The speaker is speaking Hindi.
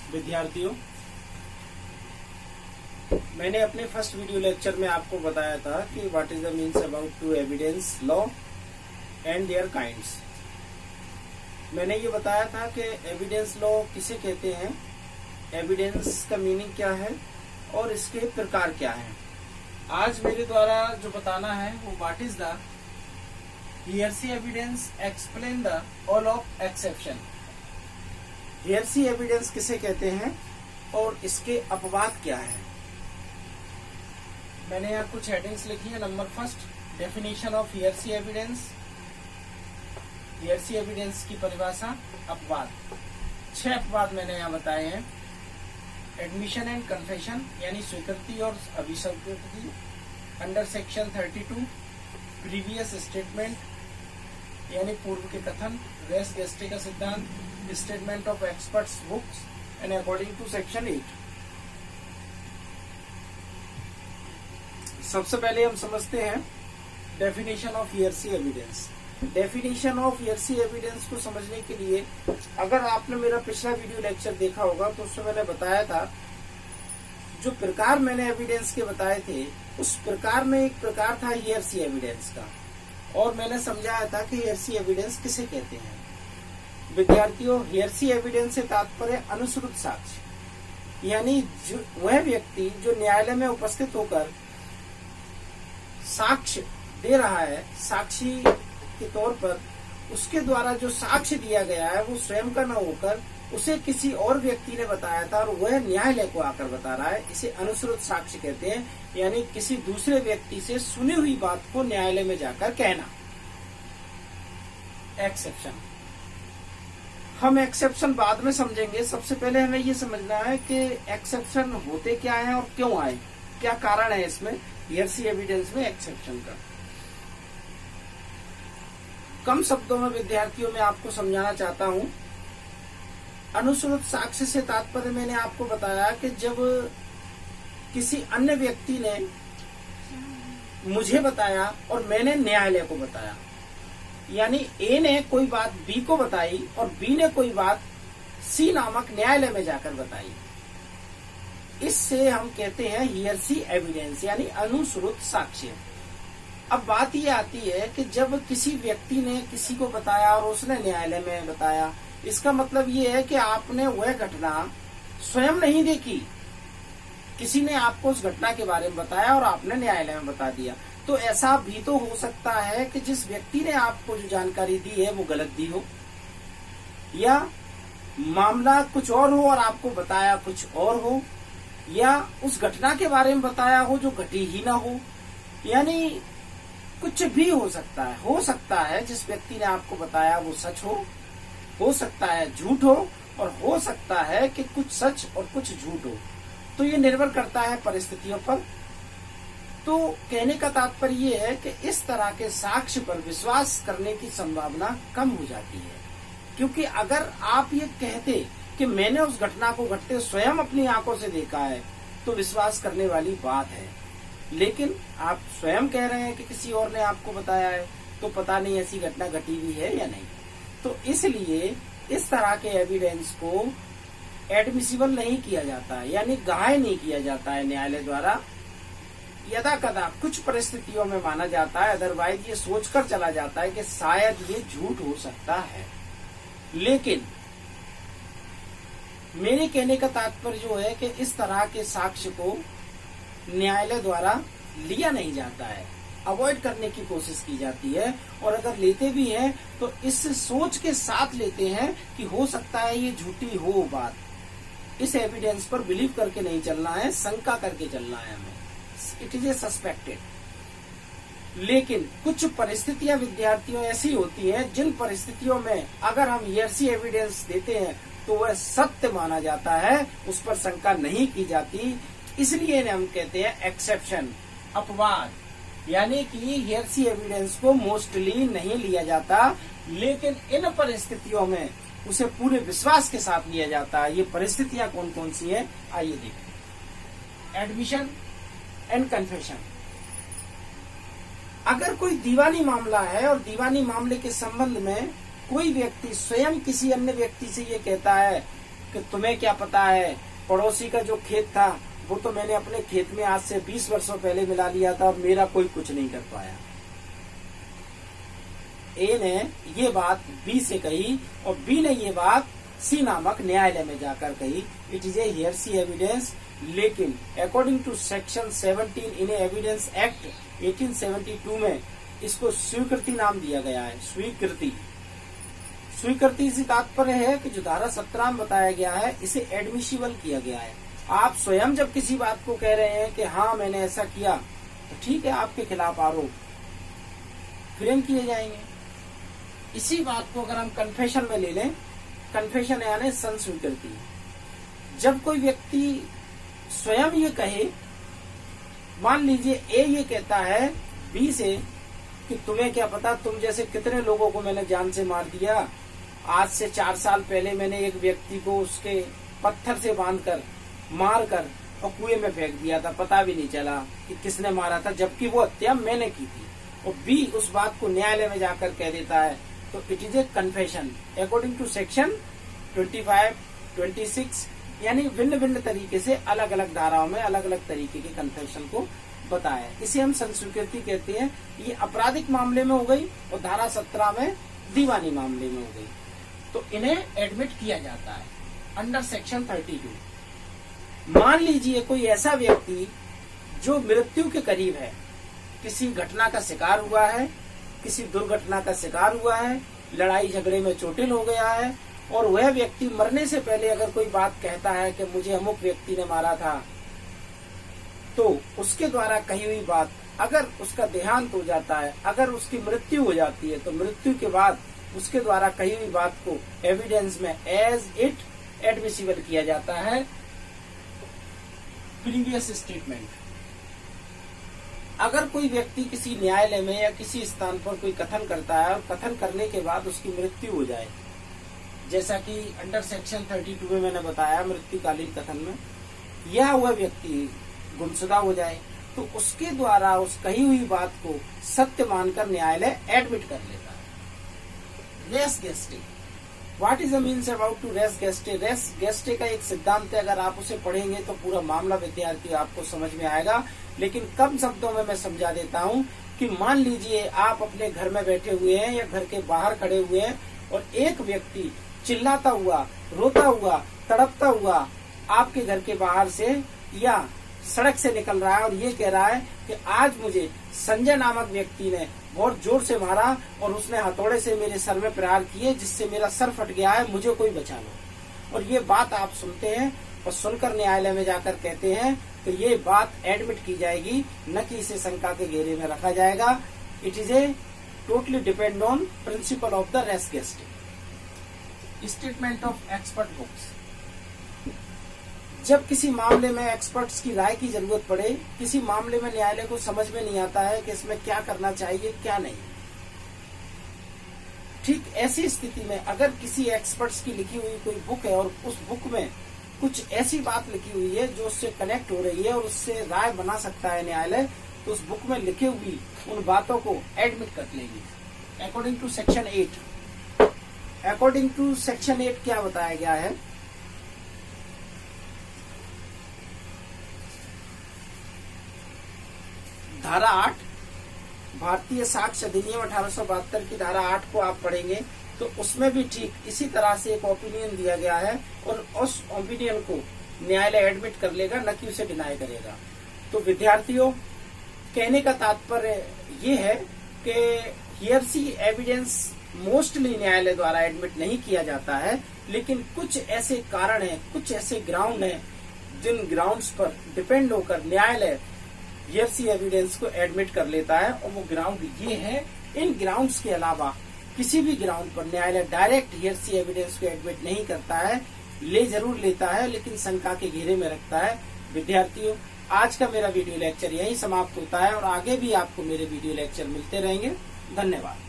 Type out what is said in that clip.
विद्यार्थियों, मैंने अपने फर्स्ट वीडियो लेक्चर में आपको बताया था कि what is the means about to evidence law and their kinds. मैंने ये बताया था कि एविडेंस लॉ किसे कहते हैं, एविडेंस का मीनिंग क्या है और इसके प्रकार क्या हैं। आज मेरे द्वारा जो बताना है वो what is the hearsay evidence explain the all of exception. Hearsay evidence किसे कहते हैं और इसके अपवाद क्या है। मैंने यहाँ कुछ हेडिंग्स लिखी है। Number first, definition of hearsay evidence. Hearsay evidence की परिभाषा, अपवाद। 6 अपवाद मैंने यहाँ बताए हैं। एडमिशन एंड कन्फेशन यानी स्वीकृति और अभिस्वीकृति अंडर सेक्शन 32। प्रीवियस स्टेटमेंट यानी पूर्व के कथन। रेस गेस्टे का सिद्धांत। Statement of experts books and according to section 8। सबसे पहले हम समझते हैं definition of hearsay evidence. Definition of hearsay evidence को समझने के लिए अगर आपने मेरा पिछला वीडियो लेक्चर देखा होगा तो उसमें मैंने बताया था, जो प्रकार मैंने एविडेंस के बताए थे उस प्रकार में एक प्रकार था हियरसी एविडेंस का, और मैंने समझाया था कि हियरसी एविडेंस किसे कहते हैं। विद्यार्थियों, हियरसी एविडेंस से तात्पर्य अनुश्रुत साक्ष्य यानी वह व्यक्ति जो न्यायालय में उपस्थित होकर साक्ष्य दे रहा है, साक्षी के तौर पर उसके द्वारा जो साक्ष्य दिया गया है वो स्वयं का न होकर उसे किसी और व्यक्ति ने बताया था और वह न्यायालय को आकर बता रहा है, इसे अनुश्रुत साक्ष्य कहते हैं। यानी किसी दूसरे व्यक्ति से सुनी हुई बात को न्यायालय में जाकर कहना। एक्सेप्शन, हम एक्सेप्शन बाद में समझेंगे। सबसे पहले हमें ये समझना है कि एक्सेप्शन होते क्या है और क्यों आए, क्या कारण है इसमें हियरसी एविडेंस में एक्सेप्शन का। कम शब्दों में विद्यार्थियों में आपको समझाना चाहता हूं। अनुश्रुत साक्ष्य से तात्पर्य मैंने आपको बताया कि जब किसी अन्य व्यक्ति ने मुझे बताया और मैंने न्यायालय को बताया, यानी ए ने कोई बात बी को बताई और बी ने कोई बात सी नामक न्यायालय में जाकर बताई, इससे हम कहते हैं हियरसी एविडेंस यानी अनुश्रुत साक्ष्य। अब बात ये आती है कि जब किसी व्यक्ति ने किसी को बताया और उसने न्यायालय में बताया, इसका मतलब ये है कि आपने वह घटना स्वयं नहीं देखी, किसी ने आपको उस घटना के बारे में बताया और आपने न्यायालय में बता दिया। तो ऐसा भी तो हो सकता है कि जिस व्यक्ति ने आपको जो जानकारी दी है वो गलत दी हो, या मामला कुछ और हो और आपको बताया कुछ और हो, या उस घटना के बारे में बताया हो जो घटी ही ना हो। यानी कुछ भी हो सकता है जिस व्यक्ति ने आपको बताया वो सच हो सकता है झूठ हो सकता है कि कुछ सच और कुछ झूठ हो। तो ये निर्भर करता है परिस्थितियों पर। तो कहने का तात्पर्य ये है कि इस तरह के साक्ष्य पर विश्वास करने की संभावना कम हो जाती है, क्योंकि अगर आप ये कहते कि मैंने उस घटना को घटते स्वयं अपनी आंखों से देखा है तो विश्वास करने वाली बात है, लेकिन आप स्वयं कह रहे हैं कि किसी और ने आपको बताया है, तो पता नहीं ऐसी घटना घटी हुई है या नहीं। तो इसलिए इस तरह के एविडेंस को एडमिसिबल नहीं किया जाता है, यानी ग्राह्य नहीं किया जाता है न्यायालय द्वारा। यदा कदा कुछ परिस्थितियों में माना जाता है, अदरवाइज ये सोचकर चला जाता है कि शायद ये झूठ हो सकता है। लेकिन मेरे कहने का तात्पर्य जो है कि इस तरह के साक्ष्य को न्यायालय द्वारा लिया नहीं जाता है, अवॉइड करने की कोशिश की जाती है, और अगर लेते भी हैं तो इस सोच के साथ लेते हैं कि हो सकता है ये झूठी हो बात। इस एविडेंस पर बिलीव करके नहीं चलना है, शंका करके चलना है हमें। It is A suspected. लेकिन कुछ परिस्थितियां विद्यार्थियों ऐसी होती हैं जिन परिस्थितियों में अगर हम हियरसी एविडेंस देते हैं तो वह सत्य माना जाता है, उस पर शंका नहीं की जाती। इसलिए हम कहते हैं एक्सेप्शन, अपवाद, यानी कि हियरसी एविडेंस को मोस्टली नहीं लिया जाता, लेकिन इन परिस्थितियों में उसे पूरे विश्वास के साथ लिया जाता है। ये परिस्थितियां कौन कौन सी है, आइए देखें। Admission and confession. अगर कोई दीवानी मामला है और दीवानी मामले के संबंध में कोई व्यक्ति स्वयं किसी अन्य व्यक्ति से ये कहता है कि तुम्हें क्या पता है, पड़ोसी का जो खेत था वो तो मैंने अपने खेत में आज से 20 वर्षों पहले मिला लिया था और मेरा कोई कुछ नहीं कर पाया। ए ने ये बात बी से कही और बी ने ये बात सी नामक न्यायालय में जाकर कही। It is a hearsay evidence, लेकिन according to section 17 in evidence act 1872 में इसको स्वीकृति नाम दिया गया है। स्वीकृति, स्वीकृति से तात्पर्य है कि जो धारा 17 में बताया गया है इसे एडमिसिबल किया गया है। आप स्वयं जब किसी बात को कह रहे हैं कि हाँ मैंने ऐसा किया, तो ठीक है, आपके खिलाफ आरोप फ्रेम किए जाएंगे। इसी बात को अगर हम कन्फेशन में ले लें, कन्फेशन यानी संस्वीकृति। जब कोई व्यक्ति स्वयं ये कहे, मान लीजिए ए ये कहता है बी से कि तुम्हें क्या पता, तुम जैसे कितने लोगों को मैंने जान से मार दिया। आज से 4 साल पहले मैंने एक व्यक्ति को उसके पत्थर से बांधकर मार कर और कुएं में फेंक दिया था, पता भी नहीं चला कि किसने मारा था, जबकि वो हत्या मैंने की थी। और बी उस बात को न्यायालय में जाकर कह देता है, तो it is a confession according to section 25, 26, यानी भिन्न भिन्न तरीके से अलग अलग धाराओं में अलग अलग तरीके के कन्फेशन को बताया। इसे हम संस्वीकृति कहते हैं। ये आपराधिक मामले में हो गई और धारा 17 में दीवानी मामले में हो गई। तो इन्हें एडमिट किया जाता है अंडर सेक्शन 32। मान लीजिए कोई ऐसा व्यक्ति जो मृत्यु के करीब है, किसी घटना का शिकार हुआ है, किसी दुर्घटना का शिकार हुआ है, लड़ाई झगड़े में चोटिल हो गया है, और वह व्यक्ति मरने से पहले अगर कोई बात कहता है कि मुझे अमुक व्यक्ति ने मारा था, तो उसके द्वारा कही हुई बात अगर उसका देहांत हो जाता है, अगर उसकी मृत्यु हो जाती है, तो मृत्यु के बाद उसके द्वारा कही हुई बात को एविडेंस में एज इट एडमिसिबल किया जाता है। Previous statement. अगर कोई व्यक्ति किसी न्यायालय में या किसी स्थान पर कोई कथन करता है और कथन करने के बाद उसकी मृत्यु हो जाए, जैसा कि अंडर सेक्शन 32 में मैंने बताया मृत्युकालीन कथन में, या वह व्यक्ति गुमशुदा हो जाए, तो उसके द्वारा उस कही हुई बात को सत्य मानकर न्यायालय एडमिट कर लेता है। Res gestae, what is the means about to res gestae? Res gestae का एक सिद्धांत है, अगर आप उसे पढ़ेंगे तो पूरा मामला विद्यार्थी आपको समझ में आएगा, लेकिन कम शब्दों में मैं समझा देता हूँ कि मान लीजिए आप अपने घर में बैठे हुए हैं या घर के बाहर खड़े हुए हैं और एक व्यक्ति चिल्लाता हुआ, रोता हुआ, तड़पता हुआ आपके घर के बाहर से या सड़क से निकल रहा है और ये कह रहा है कि आज मुझे संजय नामक व्यक्ति ने बहुत जोर से मारा और उसने हथौड़े से मेरे सर में प्रहार किए जिससे मेरा सर फट गया है, मुझे कोई बचा लो। और ये बात आप सुनते हैं और सुनकर न्यायालय में जाकर कहते हैं तो ये बात एडमिट की जाएगी, न कि इसे शंका के घेरे में रखा जाएगा। It is a totally depend on principle of the res gestae. Statement of expert books. जब किसी मामले में एक्सपर्ट्स की राय की जरूरत पड़े, किसी मामले में न्यायालय को समझ में नहीं आता है कि इसमें क्या करना चाहिए क्या नहीं, ठीक ऐसी स्थिति में अगर किसी एक्सपर्ट्स की लिखी हुई कोई बुक है और उस बुक में कुछ ऐसी बात लिखी हुई है जो उससे कनेक्ट हो रही है और उससे राय बना सकता है न्यायालय, तो उस बुक में लिखी हुई उन बातों को एडमिट कर लेगी। According to section 8, according to section 8 क्या बताया गया है? धारा 8 भारतीय साक्ष्य अधिनियम 1872 की धारा 8 को आप पढ़ेंगे तो उसमें भी ठीक इसी तरह से एक ओपिनियन दिया गया है और उस ओपिनियन को न्यायालय एडमिट कर लेगा, न कि उसे डिनाई करेगा। तो विद्यार्थियों, कहने का तात्पर्य ये है कि हियरसी एविडेंस मोस्टली न्यायालय द्वारा एडमिट नहीं किया जाता है, लेकिन कुछ ऐसे कारण हैं, कुछ ऐसे ग्राउंड हैं जिन ग्राउंड्स पर डिपेंड होकर न्यायालय हियरसी एविडेंस को एडमिट कर लेता है, और वो ग्राउंड ये है। इन ग्राउंड्स के अलावा किसी भी ग्राउंड पर न्यायालय डायरेक्ट हियरसी एविडेंस को एडमिट नहीं करता है, ले जरूर लेता है लेकिन शंका के घेरे में रखता है। विद्यार्थियों, आज का मेरा वीडियो लेक्चर यहीं समाप्त होता है और आगे भी आपको मेरे वीडियो लेक्चर मिलते रहेंगे। धन्यवाद।